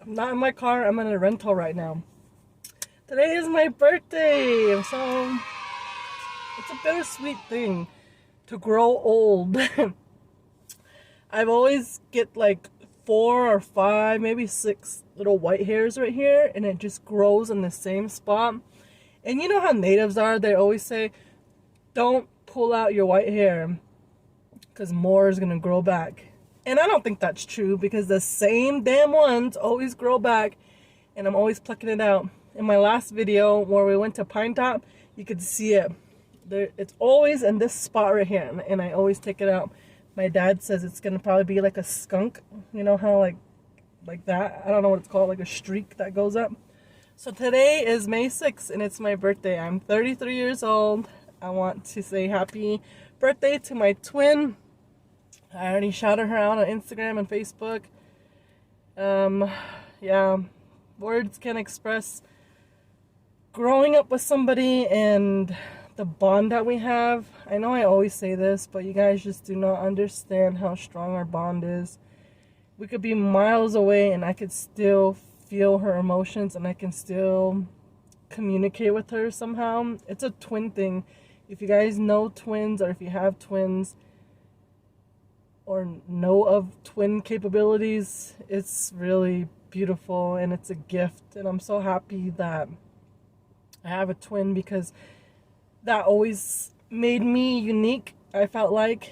I'm not in my car. I'm in a rental right now. Today is my birthday, so it's a bittersweet thing to grow old. I've always get like 4 or 5, maybe 6 little white hairs right here, and it just grows in the same spot. And you know how natives are? They always say, don't pull out your white hair because more is gonna grow back. And I don't think that's true, because the same damn ones always grow back, and I'm always plucking it out. In my last video where we went to Pine Top, you could see it. It's always in this spot right here, and I always take it out. My dad says it's gonna probably be like a skunk. You know how like that? I don't know what it's called, like a streak that goes up. So today is May 6th, and it's my birthday. I'm 33 years old. I want to say happy birthday to my twin. I already shouted her out on Instagram and Facebook. Yeah, words can't express growing up with somebody and the bond that we have. I know I always say this, but you guys just do not understand how strong our bond is. We could be miles away and I could still feel her emotions, and I can still communicate with her somehow. It's a twin thing. If you guys know twins, or if you have twins, or know of twin capabilities, it's really beautiful and it's a gift. And I'm so happy that I have a twin, because that always made me unique, I felt like,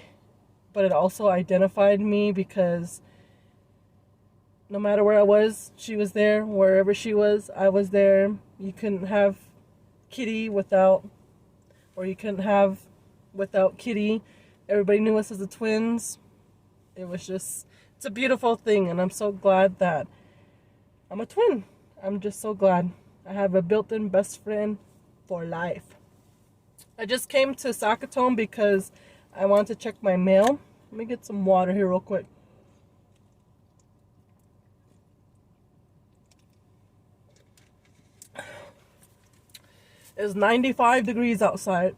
but it also identified me, because no matter where I was, she was there. Wherever she was, I was there. You couldn't have Kitty without, or you couldn't have without Kitty. Everybody knew us as the twins. It was just, it's a beautiful thing, and I'm so glad that I'm a twin. I'm just so glad. I have a built-in best friend for life. I just came to Sakatone because I wanted to check my mail. Let me get some water here real quick. It's 95 degrees outside.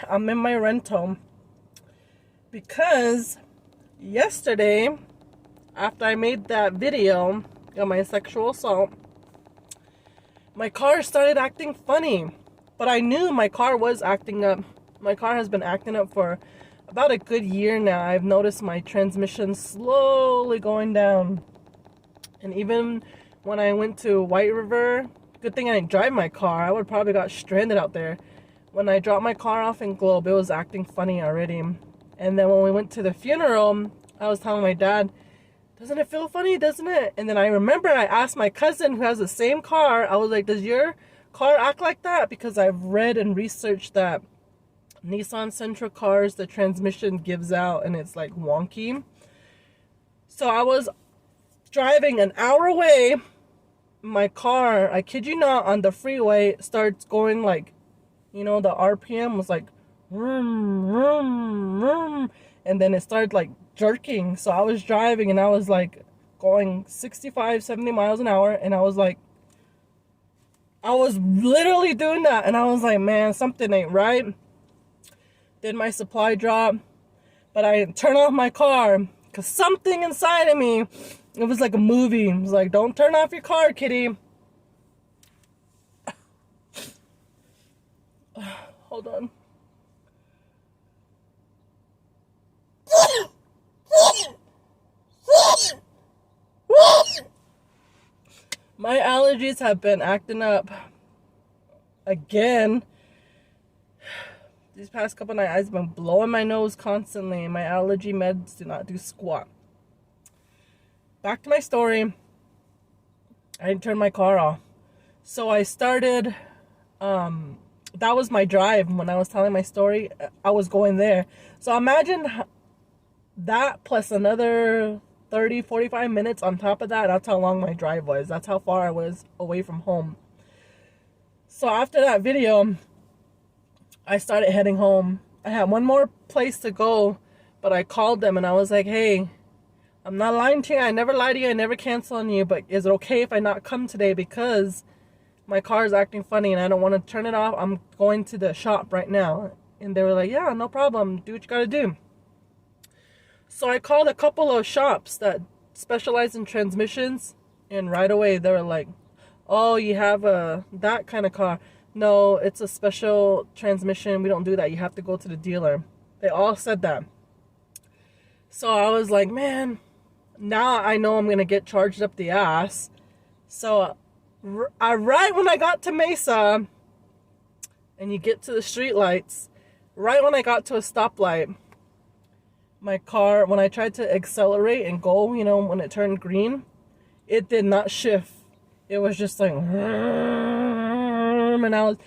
I'm in my rental because yesterday, after I made that video of my sexual assault, my car started acting funny. But I knew my car was acting up. My car has been acting up for about a good year now. I've noticed my transmission slowly going down. And even when I went to White River, good thing I didn't drive my car. I would probably got stranded out there. When I dropped my car off in Globe, it was acting funny already. And then when we went to the funeral, I was telling my dad, doesn't it feel funny, doesn't it? And then I remember I asked my cousin who has the same car, I was like, does your car act like that? Because I've read and researched that Nissan Sentra cars, the transmission gives out and it's like wonky. So I was driving an hour away. My car, I kid you not, on the freeway starts going like, you know, the RPM was like vroom, vroom, vroom, and then it started like jerking. So I was driving and I was like going 65, 70 miles an hour, and I was literally doing that, and I was like, man, something ain't right. Did my supply drop, but I didn't turn off my car because something inside of me, it was like a movie. It was like, don't turn off your car, Kitty. Hold on. My allergies have been acting up again. These past couple nights, I've been blowing my nose constantly. My allergy meds do not do squat. Back to my story. I didn't turn my car off. So I started, that was my drive. When I was telling my story, I was going there. So imagine that plus another 30, 45 minutes on top of that. That's how long my drive was. That's how far I was away from home. So after that video, I started heading home. I had one more place to go, but I called them and I was like, hey, I'm not lying to you. I never lie to you. I never cancel on you, but is it okay if I not come today because my car is acting funny and I don't want to turn it off? I'm going to the shop right now. And they were like, yeah, no problem. Do what you got to do. So I called a couple of shops that specialize in transmissions, And right away they were like, oh, you have that kind of car. No, it's a special transmission. We don't do that. You have to go to the dealer. They all said that. So I was like, man, now I know I'm going to get charged up the ass. So right when I got to Mesa, and you get to the street lights, right when I got to a stoplight, my car, when I tried to accelerate and go, you know, when it turned green, it did not shift. It was just like, and I was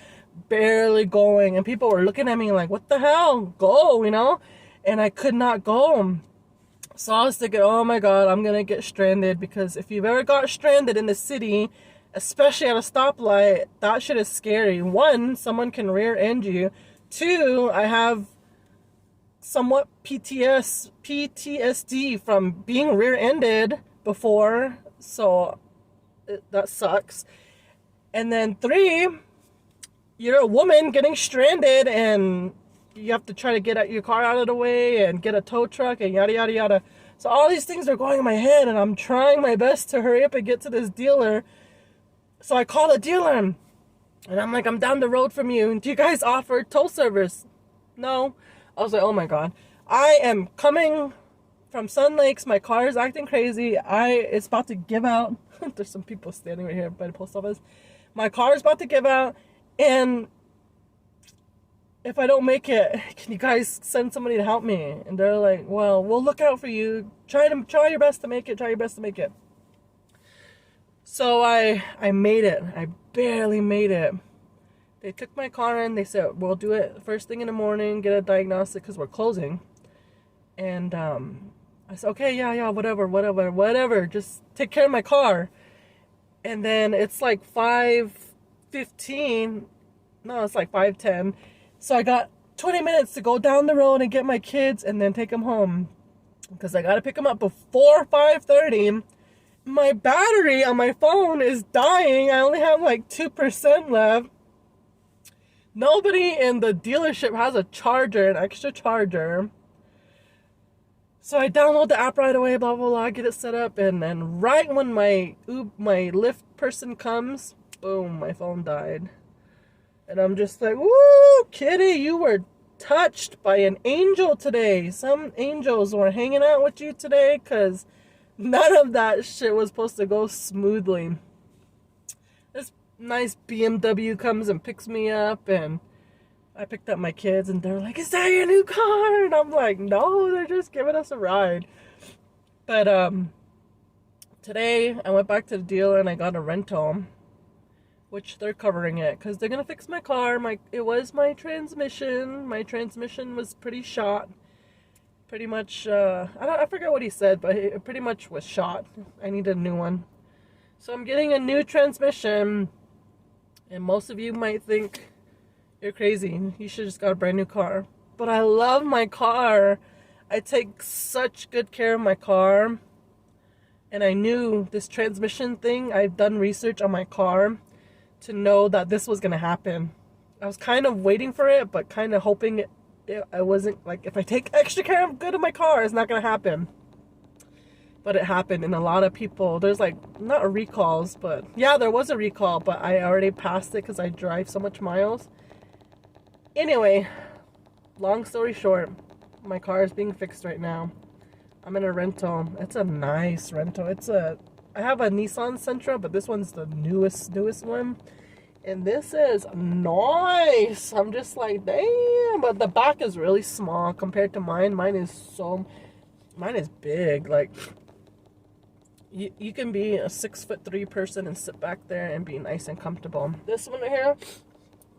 barely going, and people were looking at me like, what the hell, go, you know, and I could not go. So I was thinking, oh my God, I'm gonna get stranded, because if you've ever got stranded in the city, especially at a stoplight, that shit is scary. One, someone can rear end you. Two, I have somewhat PTSD from being rear-ended before, so that sucks. And then three, you're a woman getting stranded and you have to try to get your car out of the way and get a tow truck and yada yada yada. So all these things are going in my head, and I'm trying my best to hurry up and get to this dealer. So I call the dealer and I'm like, I'm down the road from you. Do you guys offer tow service? No. I was like, oh my God. I am coming from Sun Lakes. My car is acting crazy. It's about to give out. There's some people standing right here by the post office. My car is about to give out, and if I don't make it, can you guys send somebody to help me? And they're like, well, we'll look out for you. Try your best to make it. Try your best to make it. So I made it. I barely made it. They took my car in. They said, we'll do it first thing in the morning, get a diagnostic because we're closing. And I said, okay, yeah, whatever. Just take care of my car. And then it's like 5:15. No, it's like 5:10. So I got 20 minutes to go down the road and get my kids and then take them home, because I got to pick them up before 5:30. My battery on my phone is dying. I only have like 2% left. Nobody in the dealership has a charger, an extra charger. So I download the app right away, blah, blah, blah, get it set up. And then right when my Lyft person comes, boom, my phone died. And I'm just like, woo, Kitty, you were touched by an angel today. Some angels were hanging out with you today, because none of that shit was supposed to go smoothly. This nice BMW comes and picks me up, and I picked up my kids, and they're like, is that your new car? And I'm like, no, they're just giving us a ride. But today I went back to the dealer and I got a rental, which they're covering it because they're gonna fix my car. It was my transmission. My transmission was pretty shot. Pretty much, I forget what he said, but it pretty much was shot. I need a new one. So I'm getting a new transmission, and most of you might think you're crazy. You should just got a brand new car. But I love my car. I take such good care of my car. And I knew this transmission thing, I've done research on my car to know that this was going to happen. I was kind of waiting for it, but kind of hoping I wasn't, like, if I take extra care of good of my car, it's not going to happen. But it happened, and a lot of people, there's like, not recalls, but yeah, there was a recall, but I already passed it because I drive so much miles. Anyway, long story short, my car is being fixed right now. I'm in a rental. It's a nice rental. I have a Nissan Sentra, but this one's the newest one. And this is nice. I'm just like, damn. But the back is really small compared to mine. Mine is big. Like, you can be a 6'3" person and sit back there and be nice and comfortable. This one right here,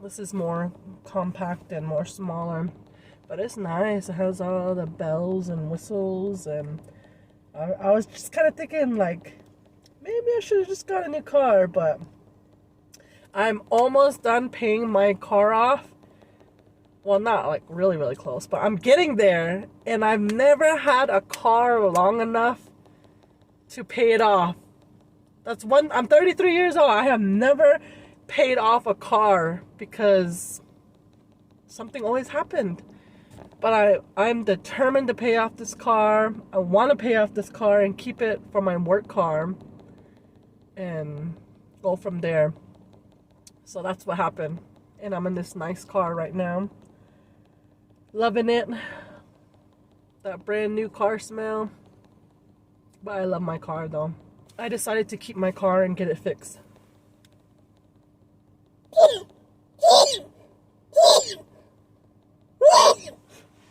this is more compact and more smaller. But it's nice. It has all the bells and whistles. And I was just kind of thinking, like, maybe I should have just got a new car. But I'm almost done paying my car off. Well, not like really, really close, but I'm getting there. And I've never had a car long enough to pay it off. I'm 33 years old. I have never paid off a car because something always happened. But I'm determined to pay off this car. I want to pay off this car and keep it for my work car. and go from there. So that's what happened. And I'm in this nice car right now. Loving it. That brand new car smell. But I love my car though. I decided to keep my car and get it fixed.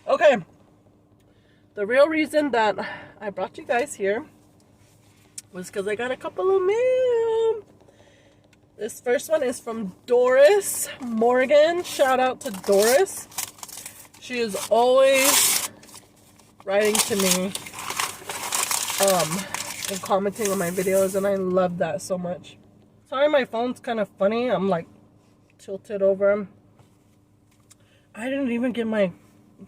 Okay. The real reason that I brought you guys here was because I got a couple of mail. This first one is from Doris Morgan. Shout out to Doris. She is always writing to me and commenting on my videos, and I love that so much. Sorry, my phone's kind of funny. I'm like tilted over. I didn't even get my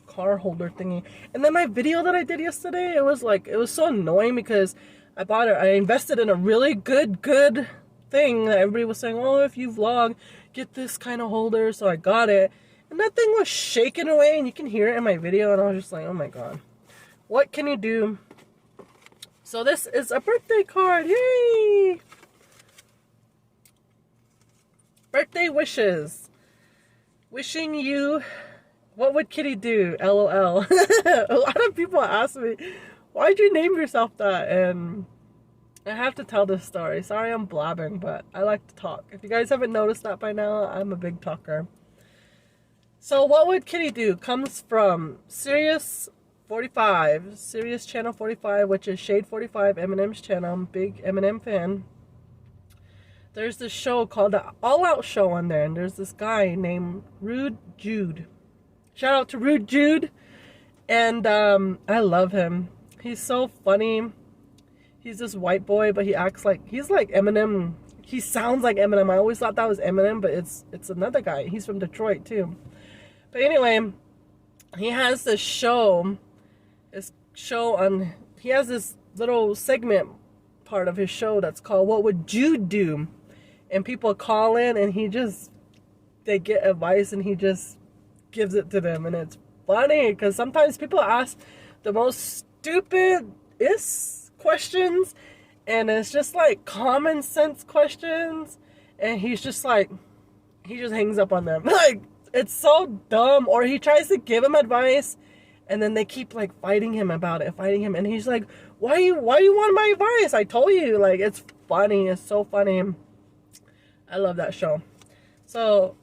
car holder thingy. And then my video that I did yesterday, it was so annoying because I invested in a really good thing that everybody was saying, oh, if you vlog, get this kind of holder. So I got it, and that thing was shaking away, and you can hear it in my video, and I was just like, oh my god, what can you do? So this is a birthday card. Yay! Birthday wishes. Wishing you, what would Kitty do? LOL. A lot of people ask me, why'd you name yourself that? And I have to tell this story. Sorry I'm blabbing, but I like to talk. If you guys haven't noticed that by now, I'm a big talker. So what would Kitty do comes from Sirius Channel 45, which is Shade 45, Eminem's channel. I'm a big Eminem fan. There's this show called the All Out Show on there, and there's this guy named Rude Jude. Shout out to Rude Jude. And I love him. He's so funny. He's this white boy, but he's like Eminem. He sounds like Eminem. I always thought that was Eminem, but it's another guy. He's from Detroit too. But anyway, he has this show. He has this little segment part of his show that's called What Would Jude Do? And people call in, and they get advice, and he just gives it to them. And it's funny because sometimes people ask the most stupidest questions, and it's just like common sense questions, and he just hangs up on them. Like, it's so dumb. Or he tries to give him advice, and then they keep like fighting him, and he's like, why you want my advice? I told you. Like, it's funny. It's so funny. I love that show. So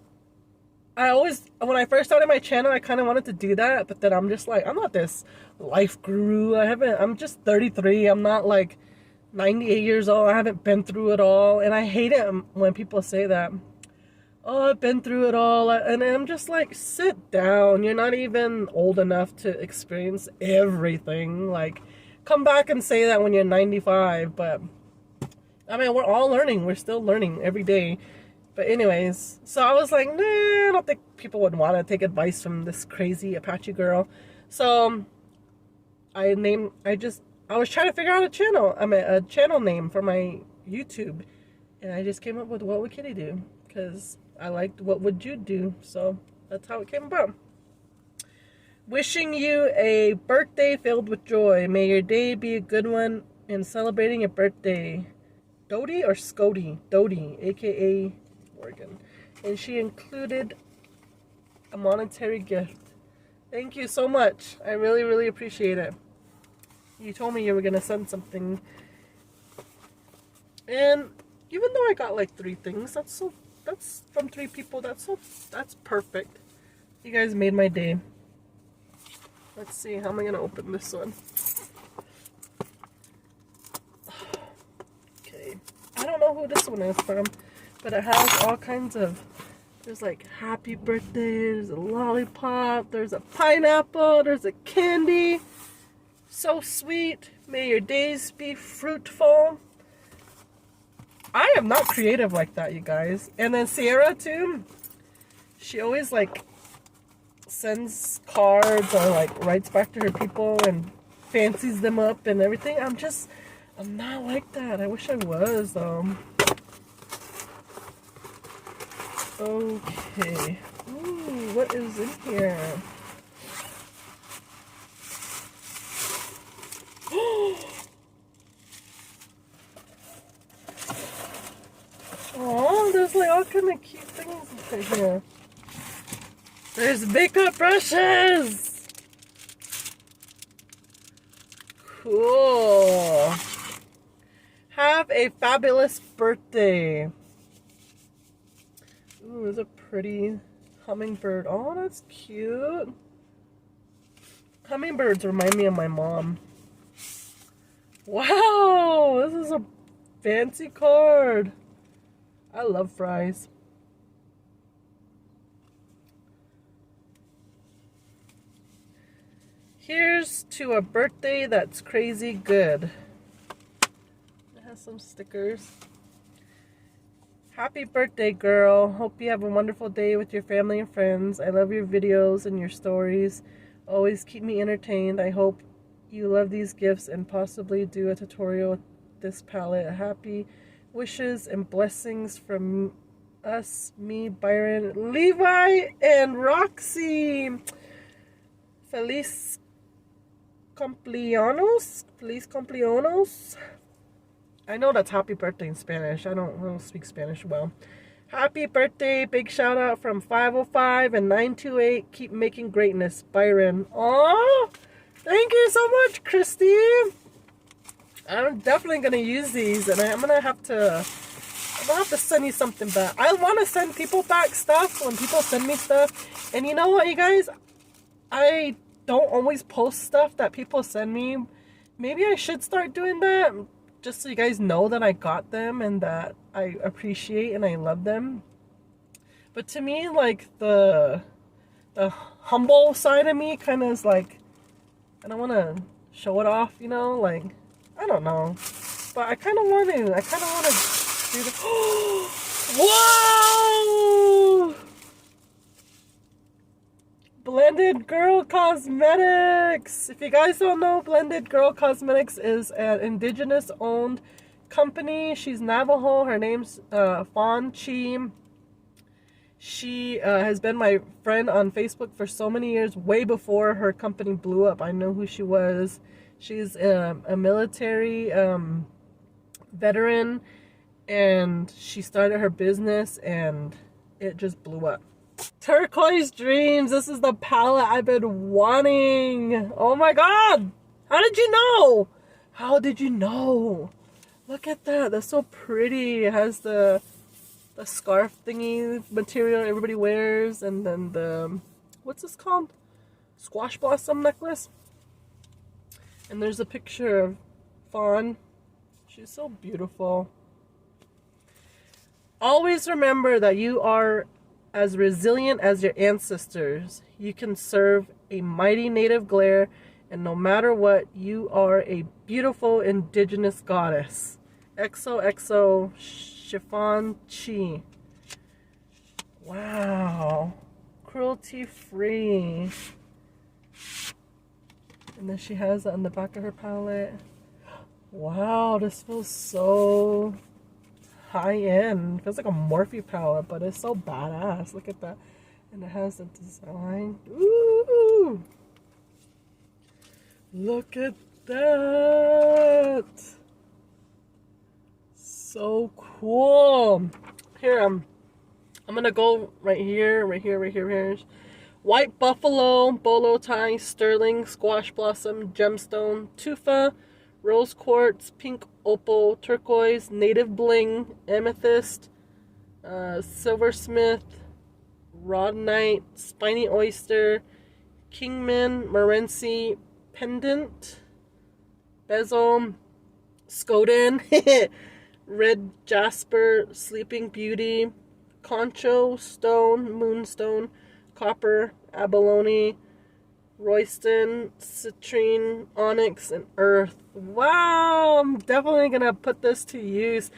when I first started my channel, I kind of wanted to do that, but then I'm just like, I'm not this life guru. I'm just 33. I'm not like 98 years old. I haven't been through it all. And I hate it when people say that. Oh, I've been through it all. And I'm just like, sit down. You're not even old enough to experience everything. Like, come back and say that when you're 95. But I mean, we're all learning. We're still learning every day. But anyways, so I was like, nah, I don't think people would want to take advice from this crazy Apache girl. So I was trying to figure out a channel name for my YouTube. And I just came up with What Would Kitty Do? Because I liked What Would Jude Do? So that's how it came about. Wishing you a birthday filled with joy. May your day be a good one in celebrating your birthday. Dodie or Scody? Dodie, aka Morgan. And she included a monetary gift. Thank you so much. I really, really appreciate it. You told me you were gonna send something. And even though I got like 3 things, that's from 3 people. That's perfect. You guys made my day. Let's see, how am I gonna open this one? Okay. I don't know who this one is from, but it has all kinds of, there's like happy birthday, there's a lollipop, there's a pineapple, there's a candy. So sweet. May your days be fruitful. I am not creative like that, you guys. And then Sierra too, she always like sends cards or like writes back to her people and fancies them up and everything. I'm not like that. I wish I was though. Okay. Ooh, what is in here? Right here. There's makeup brushes! Cool. Have a fabulous birthday. Ooh, there's a pretty hummingbird. Oh, that's cute. Hummingbirds remind me of my mom. Wow, this is a fancy card. I love fries. Here's to a birthday that's crazy good. It has some stickers. Happy birthday, girl. Hope you have a wonderful day with your family and friends. I love your videos and your stories. Always keep me entertained. I hope you love these gifts and possibly do a tutorial with this palette. Happy wishes and blessings from us, me, Byron, Levi, and Roxy. Feliz cumpleaños. Feliz cumpleaños. I know that's happy birthday in Spanish. I don't speak Spanish well. Happy birthday. Big shout out from 505 and 928. Keep making greatness. Byron. Aww. Thank you so much, Kristi. I'm definitely going to use these. And I'm going to have to send you something back. I want to send people back stuff when people send me stuff. And you know what, you guys? I don't always post stuff that people send me. Maybe I should start doing that. Just so you guys know that I got them and that I appreciate and I love them. But to me, like, the humble side of me kind of is like, I don't want to show it off, you know? Like, I don't know. But I kind of want to. I kind of want to do the... Whoa! Blended Girl Cosmetics. If you guys don't know, Blended Girl Cosmetics is an Indigenous owned company. She's Navajo. Her name's Shi-Fawn Chee. She has been my friend on Facebook for so many years, way before her company blew up. I know who she was. She's a military veteran, and she started her business and it just blew up. Turquoise Dreams. This is the palette I've been wanting. Oh my god. How did you know? How did you know? Look at that. That's so pretty. It has the scarf thingy material everybody wears. And then the... What's this called? Squash blossom necklace. And there's a picture of Fawn. She's so beautiful. Always remember that you are as resilient as your ancestors. You can serve a mighty native glare, and no matter what, you are a beautiful indigenous goddess. XOXO Shi-Fawn Chee. Wow. Cruelty free. And then she has it on the back of her palette. Wow, this feels so high-end. Feels like a Morphe palette, but it's so badass. Look at that. And it has the design. Ooh! Look at that! So cool. Here, I'm gonna go right here. White buffalo, bolo tie, sterling, squash blossom, gemstone, tufa, rose quartz, pink opal, turquoise, native bling, amethyst, silversmith, rhodonite, spiny oyster, kingman, morency, pendant, bezel, scoden, red jasper, sleeping beauty, concho, stone, moonstone, copper, abalone, Royston, citrine, onyx, and earth. Wow, I'm definitely gonna put this to use.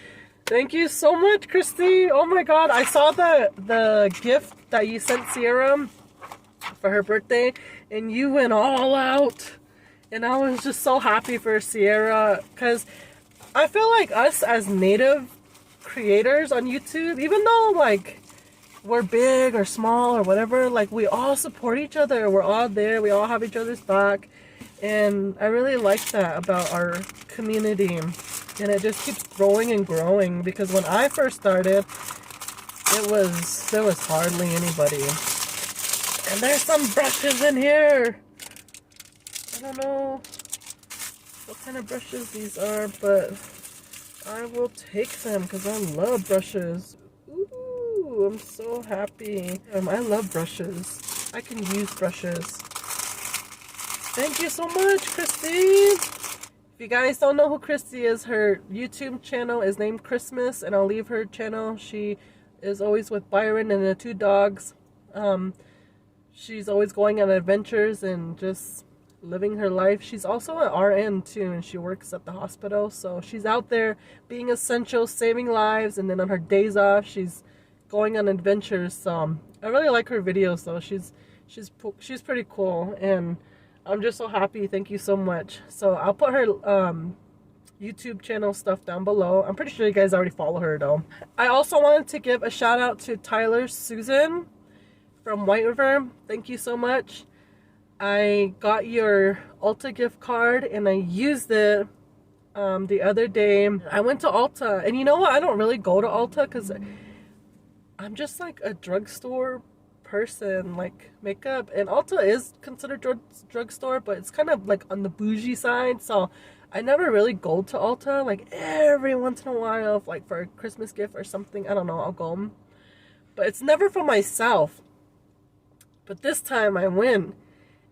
Thank you so much, Kristi. Oh my god, I saw the gift that you sent Sierra for her birthday, and you went all out. And I was just so happy for Sierra, because I feel like us as native creators on YouTube, even though like we're big or small or whatever, like we all support each other. We're all there. We all have each other's back. And I really like that about our community. And it just keeps growing and growing, because when I first started, there was hardly anybody. And there's some brushes in here. I don't know what kind of brushes these are, but I will take them because I love brushes. Ooh, I'm so happy. I love brushes. I can use brushes. Thank you so much, Kristi. If you guys don't know who Kristi is, her YouTube channel is named Christmas, and I'll leave her channel. She is always with Byron and the 2 dogs. She's always going on adventures and just living her life. She's also an RN too, and she works at the hospital, so she's out there being essential, saving lives, and then on her days off she's going on adventures. So I really like her videos though. She's pretty cool, and I'm just so happy. Thank you so much. So I'll put her YouTube channel stuff down below. I'm pretty sure you guys already follow her though. I also wanted to give a shout out to Tyler Susan from White River. Thank you so much. I got your Ulta gift card and I used it the other day. I went to Ulta, and you know what? I don't really go to Ulta because I'm just like a drugstore person, like makeup, and Ulta is considered drugstore, but it's kind of like on the bougie side, so I never really go to Ulta. Like every once in a while, like for a Christmas gift or something, I don't know, I'll go, but it's never for myself. But this time I went,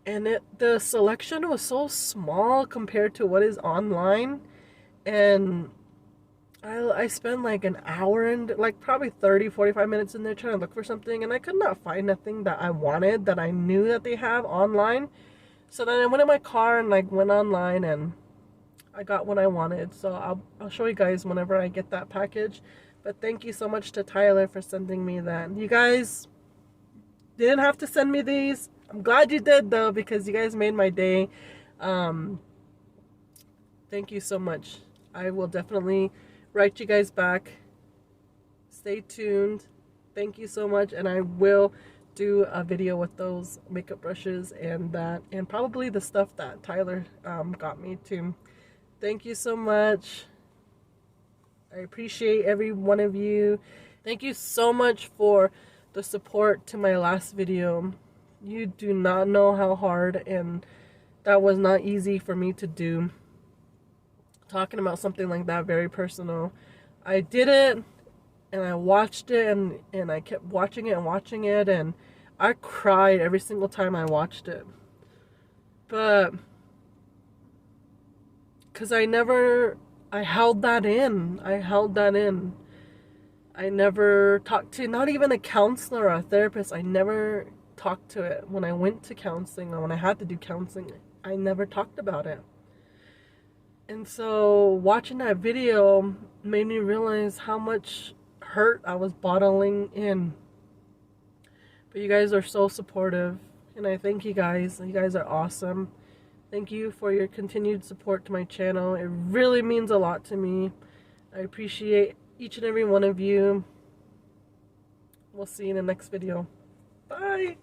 and the selection was so small compared to what is online, and I spent like an hour and like probably 30-45 minutes in there trying to look for something, and I could not find nothing that I wanted that I knew that they have online. So then I went in my car and like went online and I got what I wanted. So I'll show you guys whenever I get that package. But thank you so much to Tyler for sending me that. You guys didn't have to send me these. I'm glad you did though, because you guys made my day. Thank you so much. I will definitely write you guys back. Stay tuned. Thank you so much, and I will do a video with those makeup brushes and that, and probably the stuff that Tyler got me too. Thank you so much. I appreciate every one of you. Thank you so much for the support to my last video. You do not know how hard, and that was not easy for me to do. Talking about something like that, very personal. I did it, and I watched it, and I kept watching it, and I cried every single time I watched it. But because I held that in. I never talked to, not even a counselor or a therapist. I never talked to it. When I went to counseling, or when I had to do counseling, I never talked about it. And so watching that video made me realize how much hurt I was bottling in. But you guys are so supportive, and I thank you guys. You guys are awesome. Thank you for your continued support to my channel. It really means a lot to me. I appreciate each and every one of you. We'll see you in the next video. Bye!